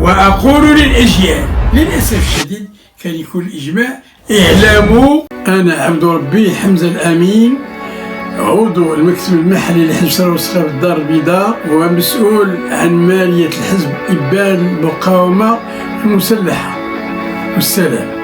وأقول للأجيال للأسف الشديد كان يكون الإجماع. اعلموا أنا عبد ربي حمزة الأمين، عضو المكتب المحلي لحزب ثورة والإصلاح بالدار البيضاء، ومسؤول عن مالية الحزب إبان المقاومة المسلحة. والسلام.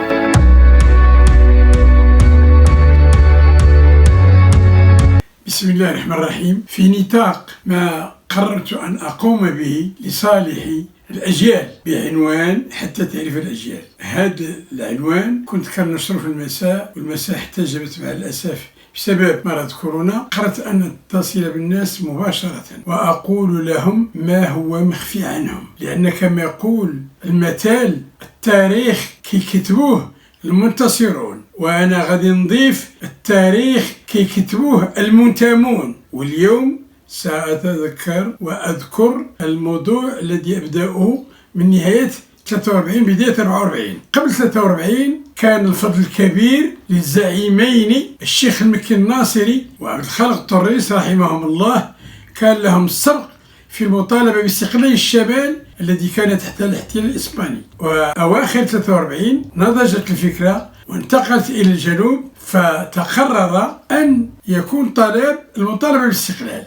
بسم الله الرحمن الرحيم. في نطاق ما قررت أن أقوم به لصالح الأجيال بعنوان حتى تعرف الأجيال. هذا العنوان كنت كنشره في المساء، والمساء احتجبت مع الأسف بسبب مرض كورونا. قررت أن أتصل بالناس مباشرة وأقول لهم ما هو مخفي عنهم، لأن كما يقول المثل التاريخ كيكتبوه المنتصرون، وأنا غادي نضيف التاريخ كيكتبوه المنتمون. واليوم سأتذكر وأذكر الموضوع الذي أبدأه من نهاية 43 بداية 44. قبل 43 كان الفضل الكبير للزعيمين الشيخ المكي الناصري وعبد الخالق الطريس رحمهم الله. كان لهم السبق في المطالبة باستقلال الشمال الذي كان تحت الاحتلال الإسباني. وأواخر 43 نضجت الفكرة وانتقلت إلى الجنوب، فتقرر أن يكون المطالبة بالاستقلال،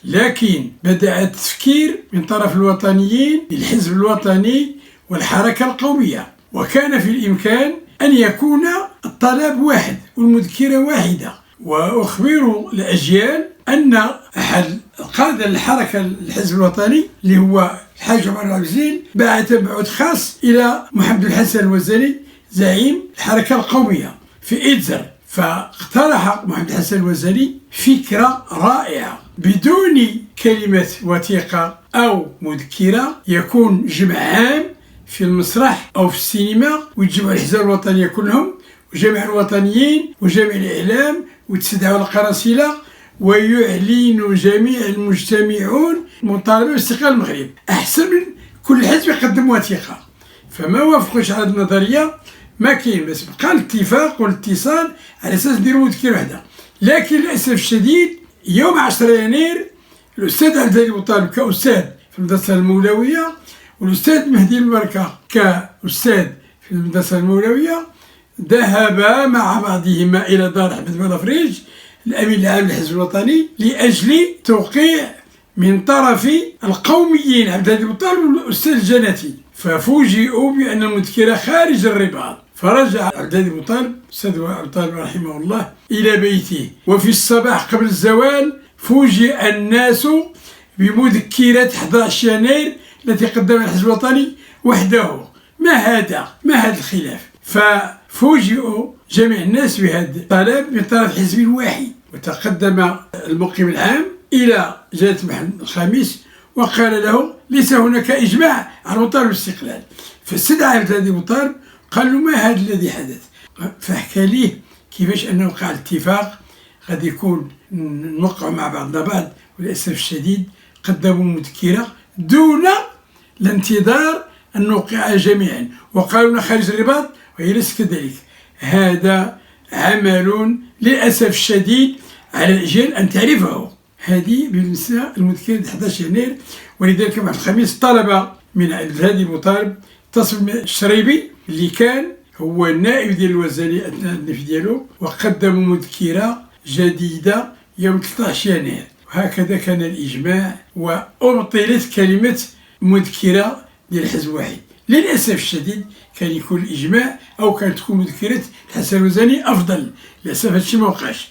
لكن بدأ التفكير من طرف الوطنيين للحزب الوطني والحركة القومية، وكان في الإمكان أن يكون الطلب واحد والمذكرة واحدة. وأخبر الأجيال أن أحد القادة الحركة الحزب الوطني اللي هو الحاج عمر العبزين بعث مبعوث خاص إلى محمد الحسن الوزني زعيم الحركة القومية في إيدزر، فاقترح محمد الحسن الوزني فكرة رائعة بدون كلمة وثيقة أو مذكرة، يكون جمع عام في المسرح أو في السينما، ويجمع الأحزاب الوطنية كلهم وجمع الوطنيين وجمع الإعلام وتستدعوا القراصنة ويعلن جميع المجتمعون مطالبة باستقلال المغرب. أحسن من كل حزب يقدم وثيقة. فما وافقوش على النظرية ما كاين، بس بقى الاتفاق والاتصال على أساس نديروا مذكرة واحدة. لكن للأسف الشديد يوم 10 يناير الأستاذ عبد الهادي بوطالب كأستاذ في المدرسة المولوية، والأستاذ مهدي البركة كأستاذ في المدرسة المولوية، ذهبا مع بعضهما إلى دار أحمد بلافريج الأمين العام للحزب الوطني لأجل توقيع من طرف القوميين عبد الهادي بوطالب والأستاذ الجناتي، ففوجئوا بأن المذكرة خارج الرباط. فرجع عبد الهادي بوطالب الأستاذ عبد الطالب رحمه الله إلى بيته، وفي الصباح قبل الزوال فوجئ الناس بمذكرة 11 يناير التي قدمها الحزب الوطني وحده. ما هذا الخلاف؟ ففوجئوا جميع الناس بهذا الطلب من طرف حزب واحد، وتقدم المقيم العام إلى جلالة محمد الخامس وقال له ليس هناك إجماع على مطالب الاستقلال. فاستدعى عبد الهادي بوطالب قال له ما هذا الذي حدث؟ فحكى ليه كيفاش أنه وقع الاتفاق غادي يكون نوقع مع بعضنا بعض، وللأسف الشديد قدموا مذكرة دون الانتظار أن نوقع جميعا، وقالوا لنا خارج الرباط وهي ليست كذلك. هذا عمل للأسف الشديد على الأجيال أن تعرفه. هذه بالنسبة المذكرة 11 يناير. ولذلك بعد الخميس طلب من عبد الهادي بوطالب اتصل الشريبي اللي كان هو النائب ديال الوزاري أثناء النفي ديالو، وقدموا مذكرة جديدة يوم 13 يناير. وهكذا كان الإجماع، وأبطلت كلمة مذكرة ديال حزب واحد. للأسف الشديد كان يكون الإجماع أو كانت تكون مذكرة الحسن الوزني أفضل. للأسف هادشي ما وقعش.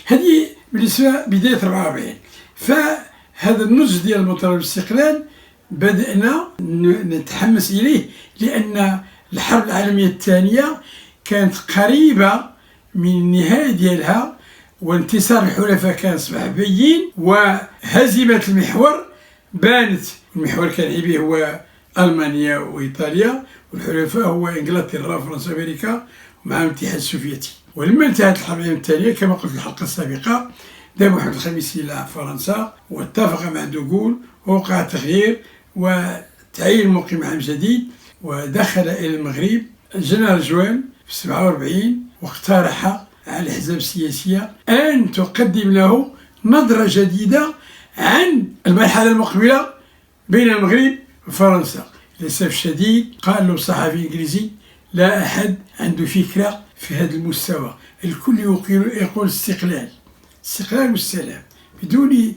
هذه بالنسبة بداية 44. فهذا النضج ديال المطالبة بالاستقلال بدأنا نتحمس إليه، لأن الحرب العالمية الثانية كانت قريبة من النهاية ديالها، وانتصار الحلفاء كان أصبح بين، وهزيمة المحور بانت. المحور كان به هو ألمانيا وإيطاليا، والحلفاء هو إنجلترا وفرنسا وأمريكا ومع الاتحاد السوفيتي. ولما انتهت الحرب العالمية الثانية كما قلت في الحلقة السابقة، ذهب محمد الخامس إلى فرنسا واتفق مع دوغول ووقع تغيير وتعيين مقيم عام جديد، ودخل إلى المغرب الجنرال جوان في 47 واقترح على الأحزاب السياسية أن تقدم له نظرة جديدة عن المرحلة المقبلة بين المغرب وفرنسا. للأسف الشديد قال له صحفي إنجليزي: لا أحد عنده فكرة في هذا المستوى، الكل يقول استقلال والسلام بدون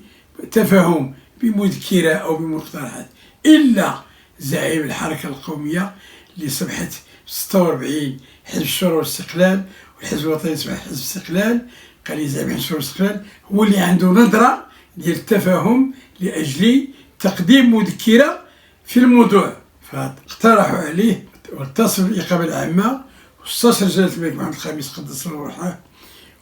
تفاهم بمذكرة أو بمقترحات، إلا زعيم الحركة القومية اللي صبحت 46 حزب الشورى والاستقلال، والحزب الوطني صبح حزب الاستقلال، قال لي زعيم حزب الشورى والاستقلال هو اللي عنده نظرة ديال التفاهم لأجل تقديم مذكرة في الموضوع. فاقترحوا عليه واتصل بالإقامة العامة واستشار جلالة الملك محمد الخامس قدس الله روحه،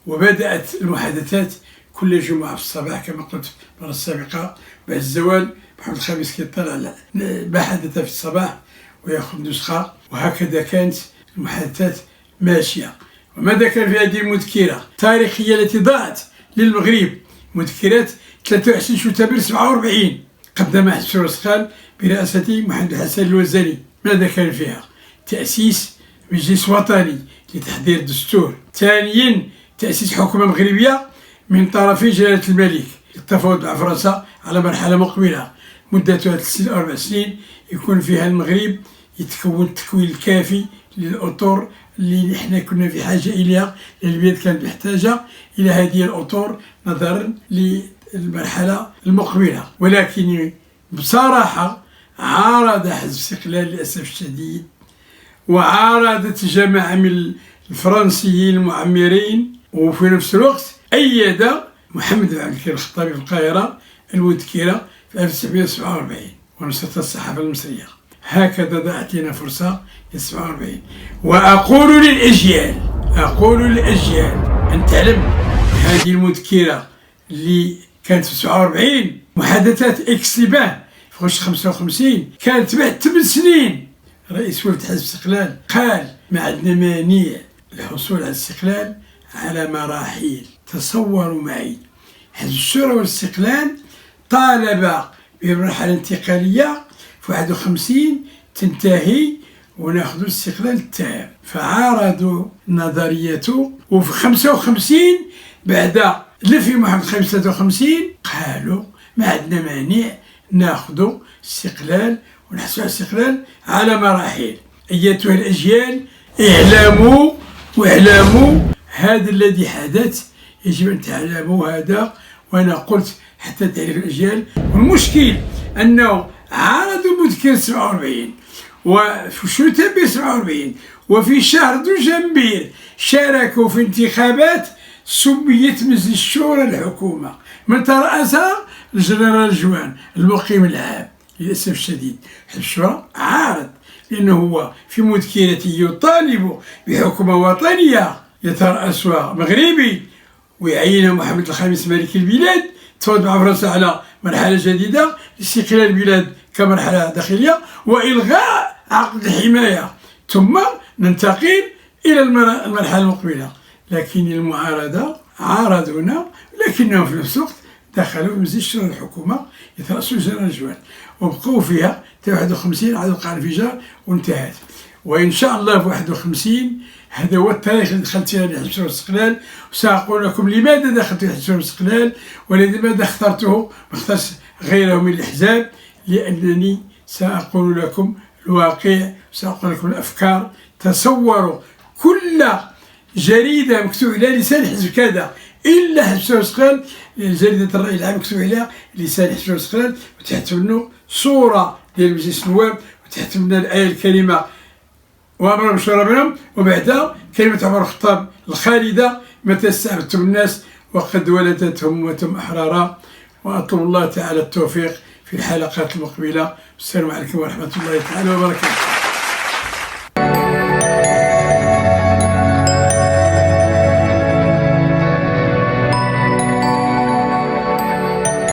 وبدأت المحادثات كل جمعة في الصباح كما قلت في المرة السابقة. بعد الزوال محمد الخامس كيطلع على ما حدث في الصباح ويأخذ نسخة، وهكذا كانت المحادثات ماشية. وماذا كان في هذه المذكرة التاريخية التي ضاعت للمغرب؟ مذكرة 23 شتنبر 47 قدمها حزب الشورى والاستقلال برئاسة محمد الحسن الوزاني. ماذا كان فيها؟ تأسيس مجلس وطني لتحضير الدستور. ثانيا تأسيس حكومة مغربية من طرف جلالة الملك للتفاوض مع فرنسا على مرحلة مقبلة مدتها 3 أو 4 سنين، يكون فيها المغرب يتكون التكوين الكافي للأطر اللي نحن كنا في حاجة إليها، لأن البلاد كانت محتاجة إلى هذه الأطر نظرا للمرحلة المقبلة. ولكن بصراحة عارض حزب الاستقلال للأسف الشديد، وعارضت جماعة من الفرنسيين المعمرين، وفي نفس الوقت أيد محمد بن عبد الكريم الخطابي في القاهرة المذكرة في 1947 ونشرتها الصحافة المصرية. هكذا ضاعت لنا فرصة في 47. وأقول للأجيال أن تعلم هذه المذكرة اللي كانت في 47 محادثات إكسليبان في غش 55 كانت بعد 8 سنين. رئيس وفد حزب الاستقلال قال: ما عندنا مانع الحصول على الاستقلال على مراحل. تصوروا معي، حزب الشورى والاستقلال طالب بمرحلة انتقالية في 51 تنتهي وناخذ الاستقلال التام، فعارضوا نظريته. وفي 55 بعد لفي محمد الخامس 53 قالوا: ما عندنا مانع ناخذ استقلال ونحصل على الاستقلال على مراحل. أيتها الأجيال، اعلموا هذا الذي حدث، يجب أن تعلموا هذا. وأنا قلت حتى تعرف الأجيال. والمشكل أنه عارضوا مذكرة 47 وفي شتنبر 47 وفي شهر دجنبر شاركوا في انتخابات سميت مجلس الشورى الحكومة من ترأسها الجنرال جوان المقيم العام. للأسف الشديد حزب الشورى عارض، لأنه هو في مذكرته يطالب بحكومة وطنية يترأسها مغربي، ويعين محمد الخامس ملك البلاد، تفاوض مع فرنسا على مرحلة جديدة لاستقلال البلاد كمرحلة داخلية وإلغاء عقد الحماية، ثم ننتقل إلى المرحلة المقبلة. لكن المعارضة عارضونا، لكنهم في نفس الوقت دخلوا مجلس الشورى الحكومة يترأسوا الجنرال جوان، وبقوا فيها حتى 51 عاد وقع الانفجار وانتهت. وإن شاء الله في 51 هذا هو التاريخ اللي دخلت فيه لحزب الشورى والاستقلال. وسأقول لكم لماذا دخلت في حزب الشورى والاستقلال ولماذا اخترته، ما اخترت غيره من الأحزاب، لأنني سأقول لكم الواقع، سأقول لكم الأفكار. تصوروا كل جريدة مكتوب عليها لسان حزب كذا إلا حزب الشورى والاستقلال، جريدة الرأي العام مكتوب عليها لسان حزب الشورى والاستقلال، وتحت منه صورة ديال مجلس النواب، وتحت منها الآية الكريمة: وأمر بالشورى بينهم، وبعدها كلمة عمر الخطاب الخالدة: متى استعبدتم الناس وقد ولدتهم أمة أحرارا. وأطلب الله تعالى التوفيق في الحلقات المقبلة. والسلام عليكم ورحمة الله تعالى وبركاته.